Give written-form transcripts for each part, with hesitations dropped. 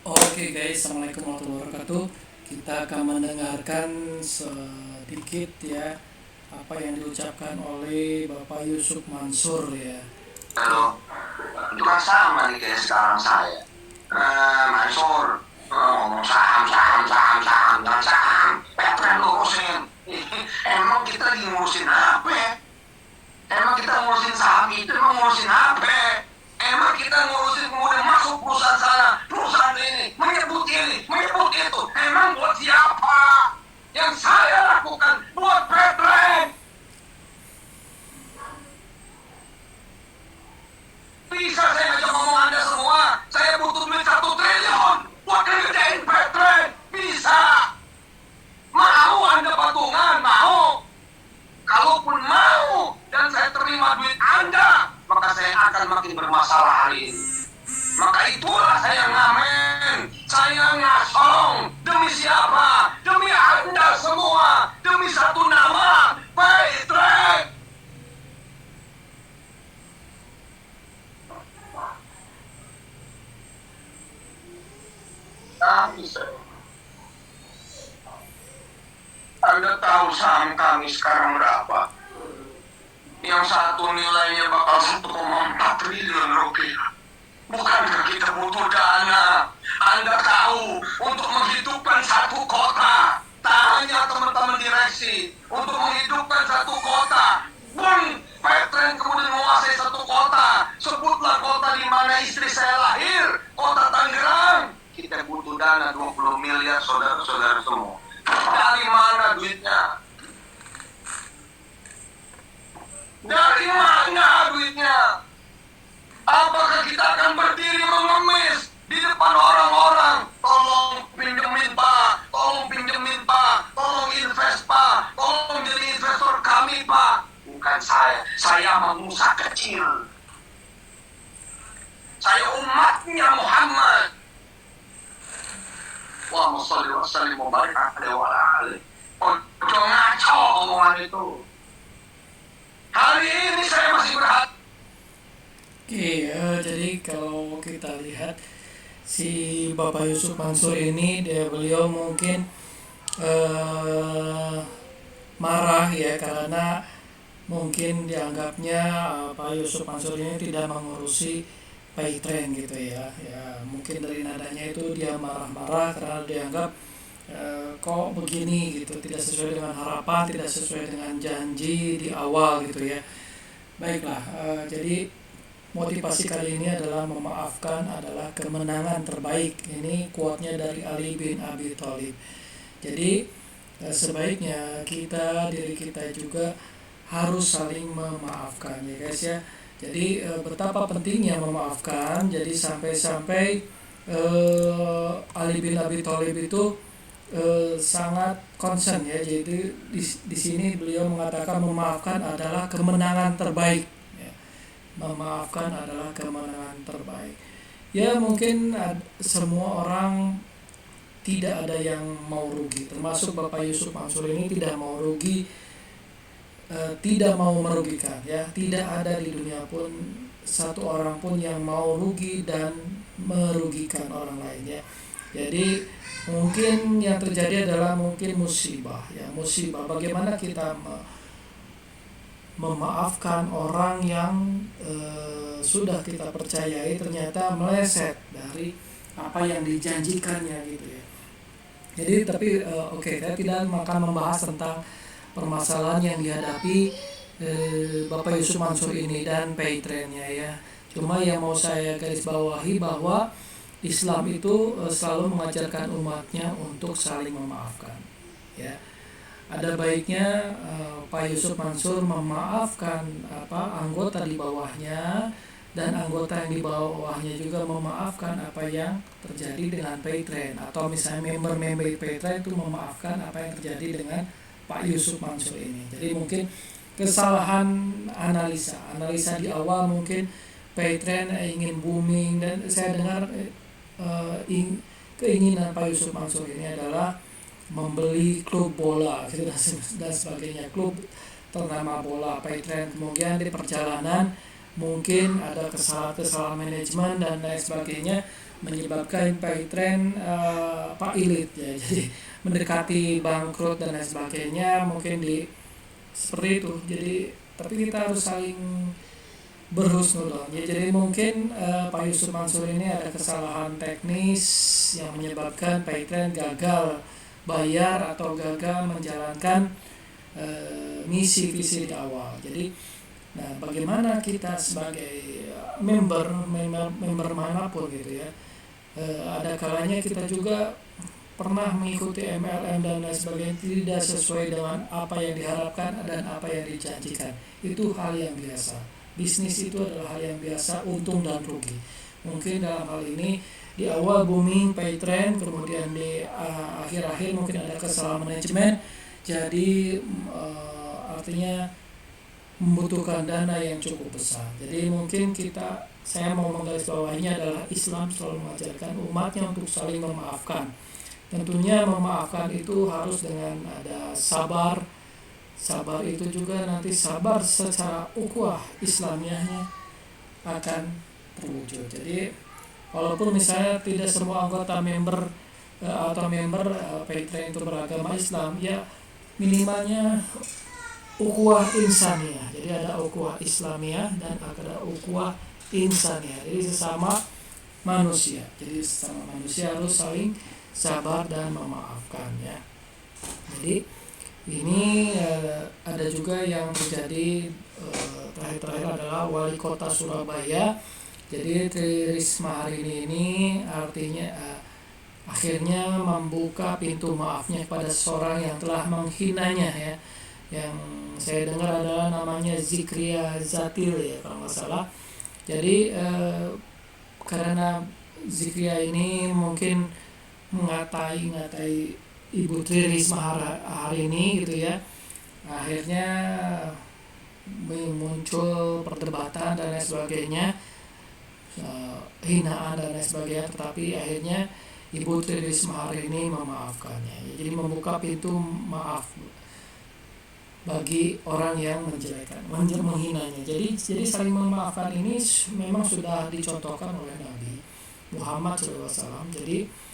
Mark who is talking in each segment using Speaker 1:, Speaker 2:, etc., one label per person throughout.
Speaker 1: Oke guys, assalamualaikum warahmatullahi wabarakatuh. Kita akan mendengarkan sedikit ya apa yang diucapkan oleh Bapak Yusuf Mansur ya. Oke.
Speaker 2: Halo, itu kan sama nih kayak sekarang saya. Mansur, ngomong saham, saham, saham, saham, dan saham. Petren lurusin. Emang kita lagi ngurusin apa? Emang kita ngurusin saham itu, emang ngurusin apa? Emang kita ngurusin kemudian masuk perusahaan sana, perusahaan ini, menyebut ini, menyebut itu. Emang buat siapa? Yang saya lakukan buat Petren. Bisa saya ngajak ngomong Anda semua. Saya butuh duit 1 triliun buat ngerjain Petren. Bisa. Mau Anda patungan? Mau. Kalaupun mau dan saya terima duit Anda, maka saya akan makin bermasalah hari ini. Maka itulah saya ngamen. Saya ngasong. Demi siapa? Demi Anda semua. Demi satu nama, Petren. Tapi Anda tahu saham kami sekarang berapa? Yang satu nilainya bakal 1,4 triliun rupiah. Bukankah kita butuh dana? Anda tahu, untuk menghidupkan satu kota, tanya teman-teman direksi, untuk menghidupkan satu kota, Bung Petren kemudian menguasai satu kota, sebutlah kota di mana istri saya lahir, kota Tangerang. Kita butuh dana 20 miliar saudara-saudara semua. Dari mana duitnya? Dari mana duitnya? Apakah kita akan berdiri mengemis di depan orang-orang? Tolong pinjemin Pak, tolong pinjemin Pak, tolong invest Pak, tolong jadi investor kami Pak. Bukan saya manusia kecil. Saya umatnya Muhammad. Allahumma sholli wa sallim wa barik alaihi wa ala alihi. Ojo ngaco omongan itu. Hari ini saya masih berhati.
Speaker 1: Oke, jadi kalau kita lihat si Bapak Yusuf Mansur ini beliau mungkin marah ya karena mungkin dianggapnya Pak Yusuf Mansur ini tidak mengurusi Paytrend gitu ya. Ya mungkin dari nadanya itu dia marah-marah karena dianggap kok begini gitu, tidak sesuai dengan harapan, tidak sesuai dengan janji di awal gitu ya. Baiklah, jadi motivasi kali ini adalah memaafkan adalah kemenangan terbaik. Ini quote-nya dari Ali bin Abi Thalib. Jadi sebaiknya diri kita juga harus saling memaafkan ya guys ya. Jadi betapa pentingnya memaafkan. Jadi sampai-sampai Ali bin Abi Thalib itu sangat concern ya. Jadi di sini beliau mengatakan memaafkan adalah kemenangan terbaik. Ya. Memaafkan adalah kemenangan terbaik. Ya mungkin semua orang tidak ada yang mau rugi, termasuk Bapak Yusuf Mansur ini tidak mau rugi, tidak mau merugikan ya. Tidak ada di dunia pun satu orang pun yang mau rugi dan merugikan orang lainnya. Jadi mungkin yang terjadi adalah mungkin musibah ya, musibah. Bagaimana kita memaafkan orang yang sudah kita percayai ternyata meleset dari apa yang dijanjikannya gitu ya. Jadi tapi oke, saya tidak akan membahas tentang permasalahan yang dihadapi Bapak Yusuf Mansur ini dan Paytrendnya ya. Cuma yang mau saya garis bawahi bahwa Islam itu selalu mengajarkan umatnya untuk saling memaafkan. Ya, ada baiknya Pak Yusuf Mansur memaafkan anggota di bawahnya dan anggota yang di bawahnya juga memaafkan apa yang terjadi dengan Paytrend, atau misalnya member-member Paytrend itu memaafkan apa yang terjadi dengan Pak Yusuf Mansur ini. Jadi mungkin kesalahan analisa di awal mungkin Paytrend ingin booming, dan saya dengar keinginan Pak Yusuf Mansur ini adalah membeli klub bola dan sebagainya, klub ternama bola Paytrend. Kemudian di perjalanan mungkin ada kesalahan manajemen dan lain sebagainya menyebabkan Paytrend ilit ya, jadi mendekati bangkrut dan lain sebagainya, mungkin seperti itu. Jadi tapi kita harus saling berhusnuzon ya. Jadi mungkin Pak Yusuf Mansur ini ada kesalahan teknis yang menyebabkan Paytrend gagal bayar atau gagal menjalankan misi visi di awal. Jadi bagaimana kita sebagai member manapun gitu ya, ada kalanya kita juga pernah mengikuti MLM dan lain sebagainya tidak sesuai dengan apa yang diharapkan dan apa yang dijanjikan. Itu hal yang biasa. Bisnis itu adalah hal yang biasa, untung dan rugi. Mungkin dalam hal ini di awal booming Paytrend, kemudian di akhir-akhir mungkin ada kesalahan manajemen, jadi artinya membutuhkan dana yang cukup besar. Jadi mungkin saya mau menggarisbawahinya adalah Islam selalu mengajarkan umatnya untuk saling memaafkan. Tentunya memaafkan itu harus dengan ada sabar. Sabar itu juga nanti sabar secara ukhuwah Islamiyahnya akan terwujud. Jadi walaupun misalnya tidak semua anggota member Paytrend itu beragama Islam, ya minimalnya ukhuwah insaniyah. Jadi ada ukhuwah Islamiyah dan ada ukhuwah insaniyah. Jadi sesama manusia. Jadi sesama manusia harus saling sabar dan memaafkan ya. Jadi ini ada juga yang menjadi terakhir adalah wali kota Surabaya. Jadi Tri Risma hari ini artinya akhirnya membuka pintu maafnya kepada seorang yang telah menghinanya ya. Yang saya dengar adalah namanya Zikria Zatil ya kalau nggak salah. Jadi karena Zikria ini mungkin ngatai Ibu Tri Risma hari ini gitu ya, akhirnya muncul perdebatan dan lain sebagainya, hinaan dan lain sebagainya, tetapi akhirnya Ibu Tri Risma hari ini memaafkannya. Jadi membuka pintu maaf bagi orang yang menghinanya. Jadi saling memaafkan ini memang sudah dicontohkan oleh Nabi Muhammad SAW. Jadi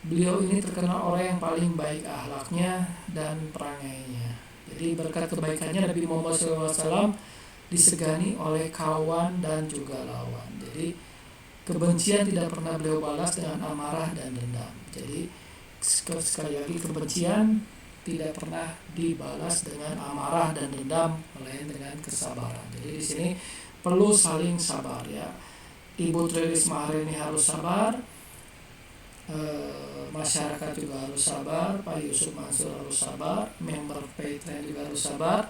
Speaker 1: beliau ini terkenal orang yang paling baik akhlaknya dan perangainya. Jadi berkat kebaikannya Nabi Muhammad SAW disegani oleh kawan dan juga lawan. Jadi kebencian tidak pernah beliau balas dengan amarah dan dendam. Jadi sekali lagi kebencian tidak pernah dibalas dengan amarah dan dendam, melainkan dengan kesabaran. Jadi di sini perlu saling sabar ya. Ibu Tri Risma hari ini harus sabar. Masyarakat juga harus sabar, Pak Yusuf Mansur harus sabar, member Paytrend juga harus sabar.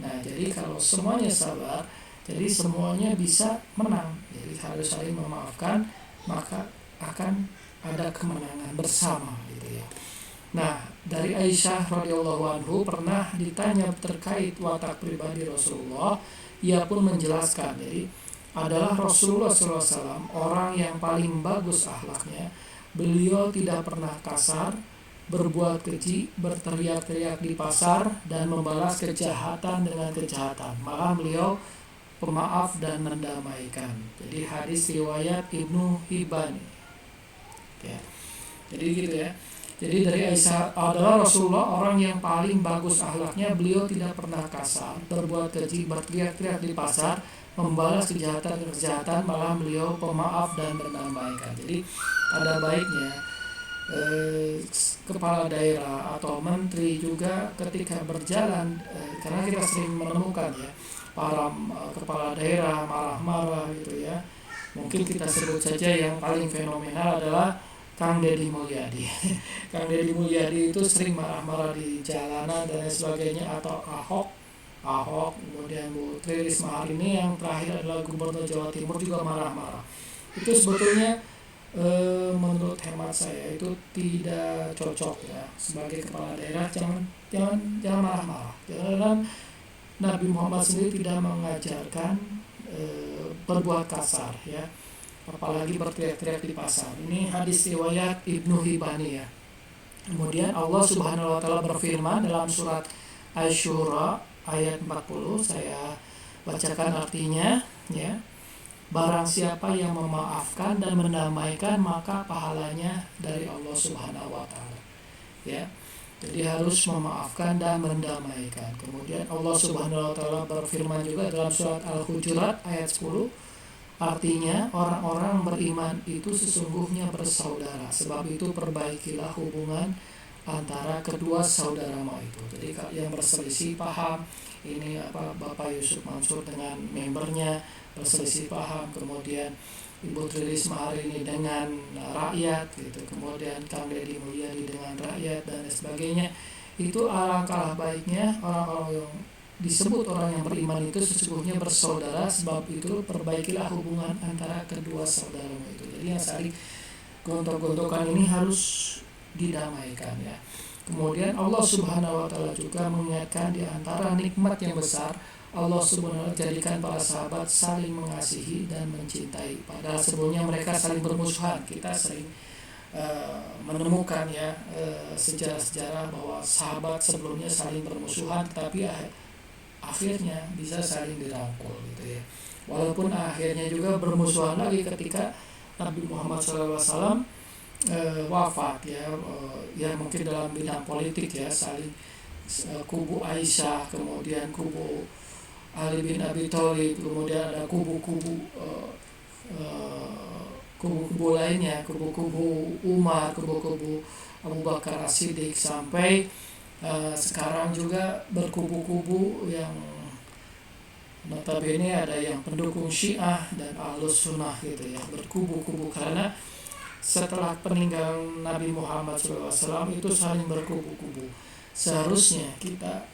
Speaker 1: Nah, jadi kalau semuanya sabar, jadi semuanya bisa menang. Jadi harus saling memaafkan, maka akan ada kemenangan bersama gitu ya. Nah, dari Aisyah radhiyallahu anhu pernah ditanya terkait watak pribadi Rasulullah, ia pun menjelaskan, jadi adalah Rasulullah SAW orang yang paling bagus akhlaknya. Beliau tidak pernah kasar, berbuat keji, berteriak-teriak di pasar, dan membalas kejahatan dengan kejahatan. Malah beliau pemaaf dan mendamaikan. Jadi hadis riwayat Ibnu Hibban. Ya. Jadi gitu ya. Jadi dari Aisyah adalah Rasulullah orang yang paling bagus akhlaknya. Beliau tidak pernah kasar, berbuat keji, berteriak-teriak di pasar, membalas kejahatan dengan kejahatan, malah beliau pemaaf dan mendamaikan. Jadi ada baiknya kepala daerah atau menteri juga ketika berjalan, karena kita sering menemukan ya para kepala daerah marah-marah gitu ya. Mungkin kita sebut saja yang paling fenomenal adalah Kang Deddy Mulyadi. Kang Deddy Mulyadi itu sering marah-marah di jalanan dan sebagainya, atau Ahok, kemudian Bu Tri Risma hari ini yang terakhir adalah Gubernur Jawa Timur juga marah-marah. Itu sebetulnya menurut hemat saya itu tidak cocok ya. Sebagai kepala daerah jangan marah-marah. Jangan, Nabi Muhammad sendiri tidak mengajarkan berbuat kasar ya, apalagi berteriak-teriak di pasar. Ini hadis riwayat Ibnu Hibban ya. Kemudian Allah Subhanahu wa taala berfirman dalam surat Asy-Syura ayat 40, saya bacakan artinya. ya, barang siapa yang memaafkan dan mendamaikan maka pahalanya dari Allah Subhanahu wa taala. Ya. Jadi harus memaafkan dan mendamaikan. Kemudian Allah Subhanahu wa taala berfirman juga dalam surat Al-Hujurat ayat 10, artinya orang-orang beriman itu sesungguhnya bersaudara. Sebab itu perbaikilah hubungan antara kedua saudaramu itu. Jadi yang berselisih paham, ini Bapak Yusuf Mansur dengan membernya berselisih paham, kemudian Ibu Tri Risma hari ini dengan rakyat gitu, kemudian Kang Deddy Mulyadi dengan rakyat dan sebagainya. Itu alangkah baiknya orang-orang yang disebut orang yang beriman itu sesungguhnya bersaudara. Sebab itu perbaikilah hubungan antara kedua saudaramu itu. Jadi yang saling gontok-gontokan ini harus didamaikan, ya. Kemudian Allah Subhanahu wa taala juga mengingatkan di antara nikmat yang besar Allah Subhanahu wa taala jadikan para sahabat saling mengasihi dan mencintai. Padahal sebelumnya mereka saling bermusuhan. Kita sering menemukan ya sejarah-sejarah bahwa sahabat sebelumnya saling bermusuhan, tapi akhirnya bisa saling dirangkul gitu ya. Walaupun akhirnya juga bermusuhan lagi ketika Nabi Muhammad SAW wafat ya mungkin dalam bidang politik ya, saling kubu Aisyah, kemudian kubu Ali bin Abi Thalib, kemudian ada kubu-kubu lainnya, kubu-kubu Umar, kubu-kubu Abu Bakar As-Siddiq, sampai sekarang juga berkubu-kubu yang notabene ada yang pendukung Syiah dan Ahlus Sunnah gitu ya, berkubu-kubu karena setelah peninggalan Nabi Muhammad SAW itu saling berkubu-kubu. Seharusnya kita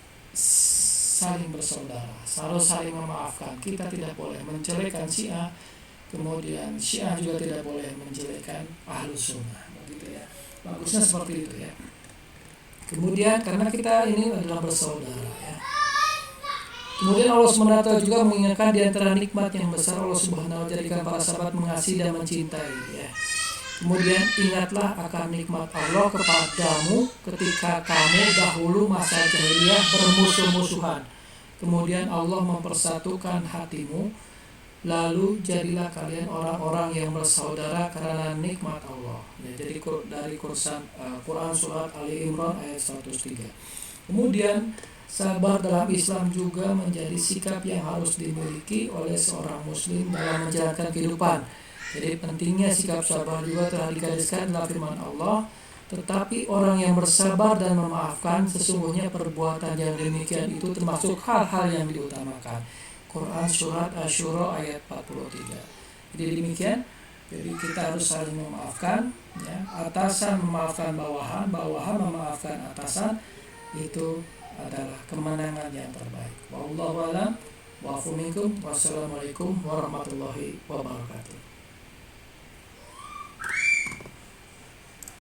Speaker 1: saling bersaudara, harus saling memaafkan. Kita tidak boleh menjelekkan Syiah, kemudian Syiah juga tidak boleh menjelekkan Ahlus Sunnah, begitu ya. Bagusnya seperti itu ya. Kemudian karena kita ini adalah bersaudara ya. Kemudian Allah SWT juga mengingatkan di antara nikmat yang besar Allah Subhanahu wa taala jadikan para sahabat mengasihi dan mencintai ya. Kemudian ingatlah akan nikmat Allah kepadamu ketika kamu dahulu masa jahiliyah bermusuh-musuhan. Kemudian Allah mempersatukan hatimu, lalu jadilah kalian orang-orang yang bersaudara karena nikmat Allah. Ya, jadi dari Quran surat Ali Imran ayat 103. Kemudian sabar dalam Islam juga menjadi sikap yang harus dimiliki oleh seorang muslim dalam menjalankan kehidupan. Jadi pentingnya sikap sabar juga telah digariskan dalam firman Allah, tetapi orang yang bersabar dan memaafkan sesungguhnya perbuatan yang demikian itu termasuk hal-hal yang diutamakan. Quran surat Asy-Syura ayat 43. Jadi demikian. Jadi kita harus saling memaafkan ya. Atasan memaafkan bawahan, bawahan memaafkan atasan, itu adalah kemenangan yang terbaik. Wallahu a'lam. Wassalamualaikum warahmatullahi wabarakatuh.